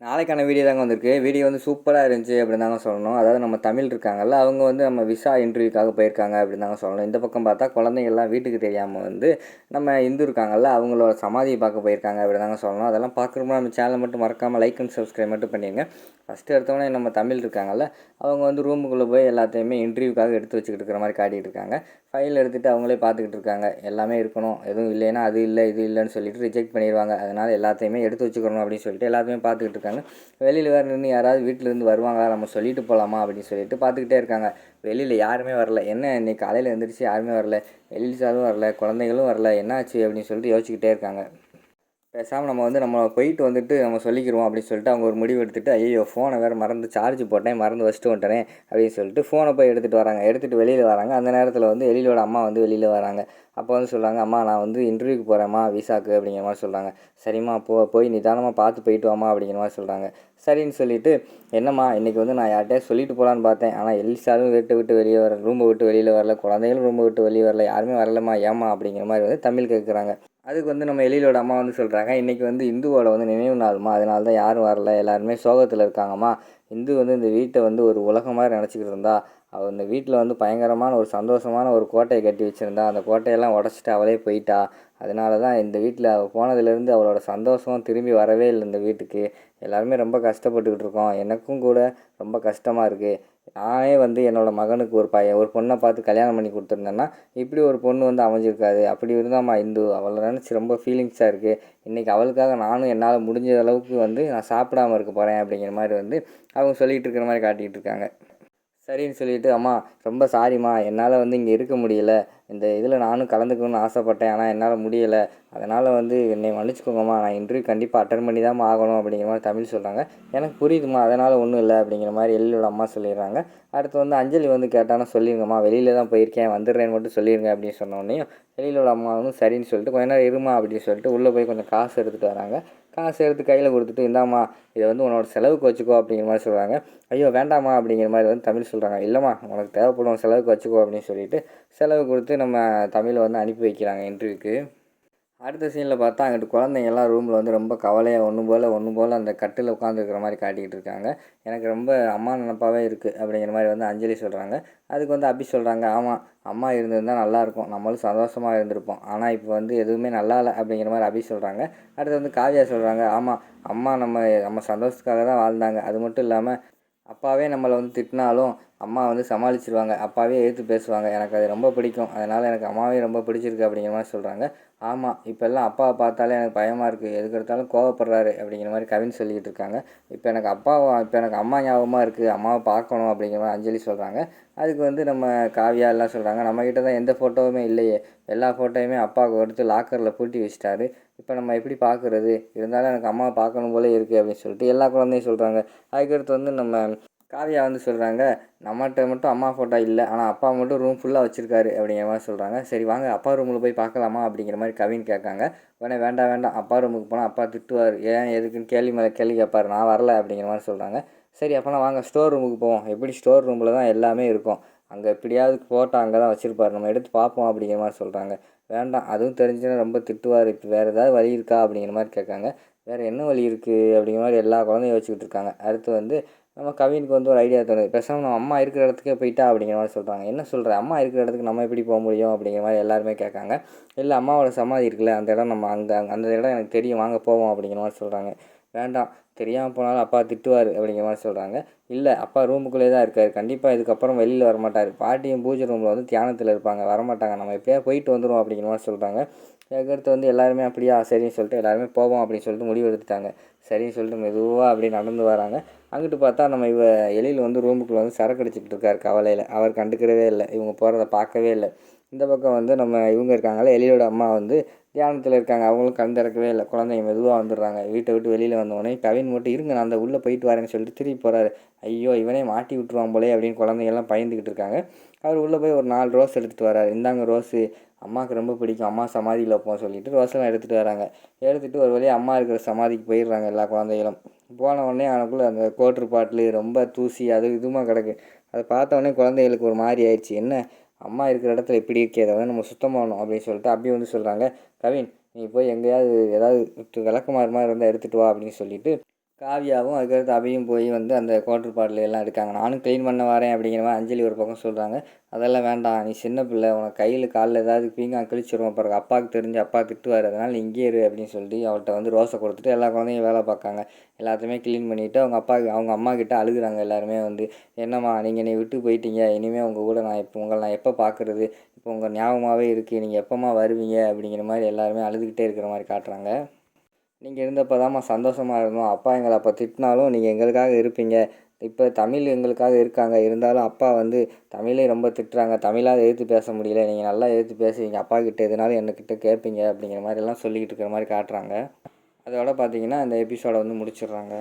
நாளைக்கான வீடியோ தாங்க வந்திருக்கு. வீடியோ வந்து சூப்பராக இருந்துச்சு அப்படின்னு தாங்க சொல்லணும். அதாவது நம்ம தமிழ் இருக்காங்கல்ல, அவங்க வந்து நம்ம விசா இன்டர்வியூக்காக போயிருக்காங்க அப்படின்னு தாங்க சொல்லணும். இந்த பக்கம் பார்த்தா குழந்தைங்கள்லாம் வீட்டுக்கு தெரியாமல் வந்து நம்ம இந்து இருக்காங்கல்ல, அவங்களோட சமாதியை பார்க்க போயிருக்காங்க அப்படின்னு தாங்க சொல்லணும். அதெல்லாம் பார்க்குறப்ப நம்ம சேனலை மட்டும் மறக்காமல் லைக் அண்ட் சப்ஸ்கிரைப் மட்டும் பண்ணிடுங்க. ஃபஸ்ட்டு எடுத்தோடனே நம்ம தமிழ் இருக்காங்கல்ல, அவங்க வந்து ரூமுக்குள்ளே போய் எல்லாத்தையுமே இன்டர்வியூக்காக எடுத்து வச்சுக்கிட்டு இருக்கிற மாதிரி காட்டிகிட்டு இருக்காங்க. ஃபைல் எடுத்துகிட்டு அவங்களே பார்த்துக்கிட்டு இருக்காங்க. எல்லாமே இருக்கணும், எதுவும் இல்லைன்னா அது இல்லை இது இல்லைன்னு சொல்லிட்டு ரிஜெக்ட் பண்ணிடுவாங்க. அதனால் எல்லாத்தையுமே எடுத்து வச்சுக்கணும் அப்படின்னு சொல்லிட்டு எல்லாத்தையுமே பார்த்துக்கிட்டு இருக்காங்க. வெளியில் வேறு நின்று யாராவது வீட்டிலேருந்து வருவாங்களா, நம்ம சொல்லிட்டு போகலாமா அப்படின்னு சொல்லிட்டு பார்த்துக்கிட்டே இருக்காங்க. வெளியில் யாருமே வரல. என்ன இன்னைக்கு காலையில் எழுந்திரிச்சு யாருமே வரல, வெளியிலும் வரல, குழந்தைகளும் வரல, என்னாச்சு அப்படின்னு சொல்லிட்டு யோசிச்சுக்கிட்டே இருக்காங்க. பேசாமல் நம்ம போயிட்டு வந்துட்டு நம்ம சொல்லிக்கிடுவோம் அப்படின்னு சொல்லிட்டு அவங்க ஒரு முடிவு எடுத்துகிட்டு, ஐயோ ஃபோனை வேறு மறந்து சார்ஜ் போட்டேன், மறந்து வச்சுட்டு வந்துட்டேனே அப்படின்னு சொல்லிட்டு ஃபோனை போய் எடுத்துகிட்டு வராங்க. எடுத்துகிட்டு வெளியில் வராங்க. அந்த நேரத்தில் வந்து எழிலோட அம்மா வந்து வெளியில் வராங்க. அப்போ வந்து சொல்கிறாங்க, அம்மா நான் வந்து இன்டர்வியூக்கு போகிறேம்மா விசாக்கு அப்படிங்கிற மாதிரி சொல்கிறாங்க. சரிம்மா போய் நிதானமாக பார்த்து போயிட்டு வாம்மா அப்படிங்கிற மாதிரி சொல்கிறாங்க. சரின்னு சொல்லிவிட்டு, என்னம்மா இன்றைக்கி வந்து நான் யார்கிட்டயே சொல்லிட்டு போகலான்னு பார்த்தேன், ஆனால் எலிசாலும் விட்டு வெளியே வர ரூமை விட்டு வெளியில் வரல, குழந்தைகளும் ரூமை விட்டு வெளியே வரல, யாருமே வரலம்மா, ஏம்மா அப்படிங்கிற மாதிரி வந்து தமிழ் கேட்குறாங்க. அதுக்கு வந்து நம்ம எழிலோட அம்மா வந்து சொல்கிறாங்க, இன்றைக்கி வந்து இந்துவோட வந்து நினைவு நாள்மா, அதனால தான் யாரும் வரல, எல்லாருமே சோகத்தில் இருக்காங்கம்மா. இந்து வந்து இந்த வீட்டை வந்து ஒரு உலகம் மாதிரி நினச்சிக்கிட்டு இருந்தா, அவள் இந்த வீட்டில் வந்து பயங்கரமான ஒரு சந்தோஷமான ஒரு கோட்டையை கட்டி வச்சுருந்தா, அந்த கோட்டையெல்லாம் உடச்சிட்டு அவளே போயிட்டா. அதனால தான் இந்த வீட்டில் அவள் போனதுலேருந்து அவளோட சந்தோஷம் திரும்பி வரவே இல்லை இந்த வீட்டுக்கு. எல்லாருமே ரொம்ப கஷ்டப்பட்டுக்கிட்டு இருக்கோம். எனக்கும் கூட ரொம்ப கஷ்டமாக இருக்குது. நானே வந்து என்னோடய மகனுக்கு ஒரு பொண்ணை பார்த்து கல்யாணம் பண்ணி கொடுத்துருந்தேன்னா இப்படி ஒரு பொண்ணு வந்து அமைஞ்சிருக்காது. அப்படி இருந்தாம்மா இந்து, அவளை நினச்சி ரொம்ப ஃபீலிங்ஸாக இருக்குது. இன்றைக்கி அவளுக்காக நானும் என்னால் முடிஞ்ச அளவுக்கு வந்து நான் சாப்பிடாமல் இருக்க போகிறேன் அப்படிங்கிற மாதிரி வந்து அவங்க சொல்லிகிட்டு இருக்கிற மாதிரி காட்டிகிட்டு இருக்காங்க. சரின்னு சொல்லிவிட்டு, அம்மா ரொம்ப சாரிம்மா, என்னால் வந்து இங்கே இருக்க முடியல, இந்த இதில் நானும் கலந்துக்கணும்னு ஆசைப்பட்டேன், ஆனால் என்னால் முடியலை, அதனால் வந்து என்னை மன்னிச்சிக்கோங்கம்மா, நான் இன்டர்வியூ கண்டிப்பாக அட்டன் பண்ணி தான் ஆகணும் அப்படிங்கிற மாதிரி தமிழ் சொல்கிறாங்க. எனக்கு புரியுதுமா, அதனால் ஒன்றும் இல்லை அப்படிங்கிற மாதிரி எழிலோட அம்மா சொல்லிடுறாங்க. அடுத்து வந்து அஞ்சலி வந்து கேட்டானா சொல்லிடுங்கம்மா, வெளியில் தான் போயிருக்கேன், வந்துடுறேன்னு மட்டும் சொல்லிடுங்க அப்படின்னு சொன்னோடனே எழிலோட அம்மாவும் சரின்னு சொல்லிட்டு கொஞ்ச நேரம் இருமா அப்படின்னு சொல்லிட்டு உள்ளே போய் கொஞ்சம் காசு எடுத்துகிட்டு வராங்க. காசு எடுத்து கையில் கொடுத்துட்டு, இந்தாம்மா இதை வந்து உன்னோட செலவுக்கு வச்சுக்கோ அப்படிங்கிற மாதிரி சொல்கிறாங்க. ஐயோ வேண்டாமா அப்படிங்கிற மாதிரி வந்து தமிழ் சொல்கிறாங்க. இல்லைம்மா உனக்கு தேவைப்படும், செலவுக்கு வச்சுக்கோ அப்படின்னு சொல்லிட்டு செலவு கொடுத்து நம்ம தமிழை வந்து அனுப்பி வைக்கிறாங்க இன்டர்வியூக்கு. அடுத்த சீனில் பார்த்தா அங்கிட்டு குழந்தைங்கள்லாம் ரூமில் வந்து ரொம்ப கவலையாக ஒன்று போல் அந்த கட்டில் உட்காந்துருக்கிற மாதிரி காட்டிக்கிட்டு இருக்காங்க. எனக்கு ரொம்ப அம்மா நினப்பாகவே இருக்குது அப்படிங்கிற மாதிரி வந்து அஞ்சலி சொல்கிறாங்க. அதுக்கு வந்து அபி சொல்கிறாங்க, ஆமாம் அம்மா இருந்திருந்தால் நல்லாயிருக்கும், நம்மளும் சந்தோஷமாக இருந்திருப்போம், ஆனால் இப்போ வந்து எதுவுமே நல்லா இல்லை அப்படிங்கிற மாதிரி அபி சொல்கிறாங்க. அடுத்து வந்து காவியா சொல்கிறாங்க, ஆமாம் அம்மா நம்ம சந்தோஷத்துக்காக தான் வாழ்ந்தாங்க, அது மட்டும் இல்லாமல் அப்பாவே நம்மளை வந்து திட்டினாலும் அம்மா வந்து சமாளிச்சிருவாங்க, அப்பாவே எதிர்த்து பேசுவாங்க, எனக்கு அது ரொம்ப பிடிக்கும், அதனால் எனக்கு அம்மாவே ரொம்ப பிடிச்சிருக்கு அப்படிங்கிற மாதிரி சொல்கிறாங்க. ஆமாம் இப்போல்லாம் அப்பாவை பார்த்தாலே எனக்கு பயமாக இருக்குது, எதுக்கு எடுத்தாலும் கோவப்படுறாரு அப்படிங்கிற மாதிரி கவின் சொல்லிக்கிட்டு இருக்காங்க. இப்போ எனக்கு அம்மா ஞாபகமாக இருக்குது, அம்மாவை பார்க்கணும் அப்படிங்கிற மாதிரி அஞ்சலி சொல்கிறாங்க. அதுக்கு வந்து நம்ம காவியா எல்லாம் சொல்கிறாங்க, நம்மக்கிட்ட தான் எந்த ஃபோட்டோவுமே இல்லையே, எல்லா ஃபோட்டோவுமே அப்பாவுக்கு எடுத்து லாக்கரில் பூட்டி வச்சிட்டாரு, இப்போ நம்ம எப்படி பார்க்குறது, இருந்தாலும் எனக்கு அம்மாவை பார்க்கணும் போல இருக்குது அப்படின்னு சொல்லிட்டு எல்லா குழந்தையும் சொல்கிறாங்க. அதுக்கடுத்து வந்து நம்ம காவியா வந்து சொல்கிறாங்க, நம்மகிட்ட மட்டும் அம்மா ஃபோட்டோ இல்லை, ஆனால் அப்பா மட்டும் ரூம் ஃபுல்லாக வச்சுருக்காரு அப்படிங்கிற மாதிரி சொல்கிறாங்க. சரி வாங்க அப்பா ரூமில் போய் பார்க்கலாமா அப்படிங்கிற மாதிரி கவின் கேட்காங்க. உடனே வேண்டாம் அப்பா ரூமுக்கு போனால் அப்பா திட்டுவார், ஏன் எதுக்குன்னு கேள்வி மேலே கேள்வி கேட்பார், நான் வரல அப்படிங்கிற மாதிரி சொல்கிறாங்க. சரி அப்போனா வாங்க ஸ்டோர் ரூமுக்கு போவோம், எப்படி ஸ்டோர் ரூமில் தான் எல்லாமே இருக்கும், அங்கே எப்படியாவது ஃபோட்டோ அங்கே தான் வச்சுருப்பார், நம்ம எடுத்து பார்ப்போம் அப்படிங்கிற மாதிரி சொல்கிறாங்க. வேண்டாம் அதுவும் தெரிஞ்சுன்னா ரொம்ப திட்டுவார், இப்போ வேறு ஏதாவது வழி இருக்கா அப்படிங்கிற மாதிரி கேட்காங்க. வேறு என்ன வழி இருக்குது அப்படிங்கிற மாதிரி எல்லா குழந்தையும் யோசிச்சுக்கிட்டு இருக்காங்க. அடுத்து வந்து நம்ம கவினுக்கு வந்து ஒரு ஐடியா தோணுது, பேசாமல் நம்ம அம்மா இருக்கிற இடத்துக்கே போயிட்டா அப்படிங்கிற மாதிரி சொல்கிறாங்க. என்ன சொல்கிற, அம்மா இருக்கிற இடத்துக்கு நம்ம எப்படி போக முடியும் அப்படிங்கிற மாதிரி எல்லாருமே கேட்காங்க. இல்லை அம்மாவோட சமாதி இருக்குல்ல அந்த இடம், நம்ம அந்த இடம் எனக்கு தெரியும், வாங்க போவோம் அப்படிங்கிற மாதிரி சொல்கிறாங்க. வேண்டாம் தெரியாமல் போனாலும் அப்பா திட்டுவார் அப்படிங்கிற மாதிரி சொல்கிறாங்க. இல்லை அப்பா ரூமுக்குள்ளே தான் இருக்கார், கண்டிப்பாக இதுக்கப்புறம் வெளியில் வரமாட்டார், பாட்டியும் பூஜை ரூமில் வந்து தியானத்தில் இருப்பாங்க, வரமாட்டாங்க, நம்ம எப்போயா போயிட்டு வந்துடுவோம் அப்படிங்கிற மாதிரி சொல்கிறாங்க. அதுக்கடுத்து வந்து எல்லாருமே அப்படியா சரின்னு சொல்லிட்டு எல்லாருமே போவோம் அப்படின்னு சொல்லிட்டு முடிவு எடுத்துட்டாங்க. சரின்னு சொல்லிட்டு மெதுவாக அப்படியே நடந்து வராங்க. அங்கிட்டு பார்த்தா நம்ம எழில் வந்து ரூமுக்குள்ளே வந்து சரக்கு அடிச்சுக்கிட்டு இருக்கார் கவலையில், அவர் கண்டுக்கிறவே இல்லை, இவங்க போகிறத பார்க்கவே இல்லை. இந்த பக்கம் வந்து நம்ம இவங்க இருக்காங்களே எழிலோட அம்மா வந்து தியானத்தில் இருக்காங்க, அவங்களும் கண் திறக்கவே இல்லை. குழந்தைங்க மெதுவாக வந்துடுறாங்க. வீட்டை விட்டு வெளியில் வந்தோடனே கவின் மட்டும் இருங்க நான் அந்த உள்ளே போயிட்டு வரேன்னு சொல்லிட்டு திரும்பி போகிறாரு. ஐயோ இவனே மாட்டி விட்டுருவான் போலே அப்படின்னு குழந்தைங்கள்லாம் பயந்துக்கிட்டு இருக்காங்க. அவர் உள்ளே போய் ஒரு 4 ரோஸ் எடுத்துகிட்டு வராரு. இந்தாங்க ரோஸு, அம்மாவுக்கு ரொம்ப பிடிக்கும், அம்மா சமாதியில் வைப்போம் சொல்லிட்டு ரோஸெல்லாம் எடுத்துகிட்டு வராங்க. எடுத்துகிட்டு ஒரு வழியாக அம்மா இருக்கிற சமாதிக்கு போயிடுறாங்க எல்லா குழந்தைகளும். போன உடனே அவனுக்குள்ளே அந்த கோட்ரு பாட்டில் ரொம்ப தூசி அது இதுமா கிடக்கு. அதை பார்த்த உடனே குழந்தைகளுக்கு ஒரு மாதிரி ஆயிடுச்சு, என்ன அம்மா இருக்கிற இடத்துல இப்படி இருக்கே, அதை வந்து நம்ம சுத்தம் பண்ணணும் அப்படின்னு சொல்லிட்டு அப்படி வந்து சொல்கிறாங்க. கவின் நீ போய் எங்கேயாவது ஏதாவது விளக்குமாறு மாதிரி இருந்தால் எடுத்துகிட்டு வா அப்படின்னு சொல்லிட்டு காவியாவும் அதுக்கடுத்து அபியும் போய் வந்து அந்த குவாட்டர் பாட்டில் எல்லாம் எடுக்காங்க. நானும் க்ளீன் பண்ண வரேன் அப்படிங்கிற மாதிரி அஞ்சலி ஒரு பக்கம் சொல்கிறாங்க. அதெல்லாம் வேண்டாம், நீ சின்ன பிள்ளை, உனக்கு கையில் காலில் ஏதாவது பீங்கான் கிழிச்சிருவோம் பிறகு அப்பாவுக்கு தெரிஞ்சு அப்பா திட்டுவார், அதனால் நீ இங்கேயே இரு அப்படின்னு சொல்லி அவள்கிட்ட வந்து ரோஸை கொடுத்துட்டு எல்லா குழந்தையும் வேலை பார்க்காங்க. எல்லாத்தையுமே க்ளீன் பண்ணிவிட்டு அவங்க அம்மா கிட்ட அழுகுறாங்க எல்லாருமே வந்து. என்னம்மா நீங்கள் என்னை விட்டு போயிட்டீங்க, இனிமேல் உங்கள் கூட உங்களை நான் எப்போ பார்க்குறது, இப்போ உங்கள் ஞாபகமாகவே இருக்குது, நீங்கள் எப்போம்மா வருவீங்க அப்படிங்கிற மாதிரி எல்லாருமே அழுதுகிட்டே இருக்கிற மாதிரி காட்டுறாங்க. நீங்கள் இருந்தப்போ தாம்மா சந்தோஷமாக இருந்தோம், அப்பா எங்களை அப்போ திட்டினாலும் நீங்கள் எங்களுக்காக இருப்பீங்க, இப்போ தமிழ் எங்களுக்காக இருக்காங்க, இருந்தாலும் அப்பா வந்து தமிழே ரொம்ப திட்டுறாங்க, தமிழாக எதிர்த்து பேச முடியல, நீங்கள் நல்லா எதிர்த்து பேசுவீங்க, அப்பா கிட்ட எதுனாலும் என்கிட்ட கேட்பீங்க அப்படிங்கிற மாதிரிலாம் சொல்லிக்கிட்டு இருக்கிற மாதிரி காட்டுறாங்க. அதோட பார்த்தீங்கன்னா இந்த எபிசோடை வந்து முடிச்சிடுறாங்க.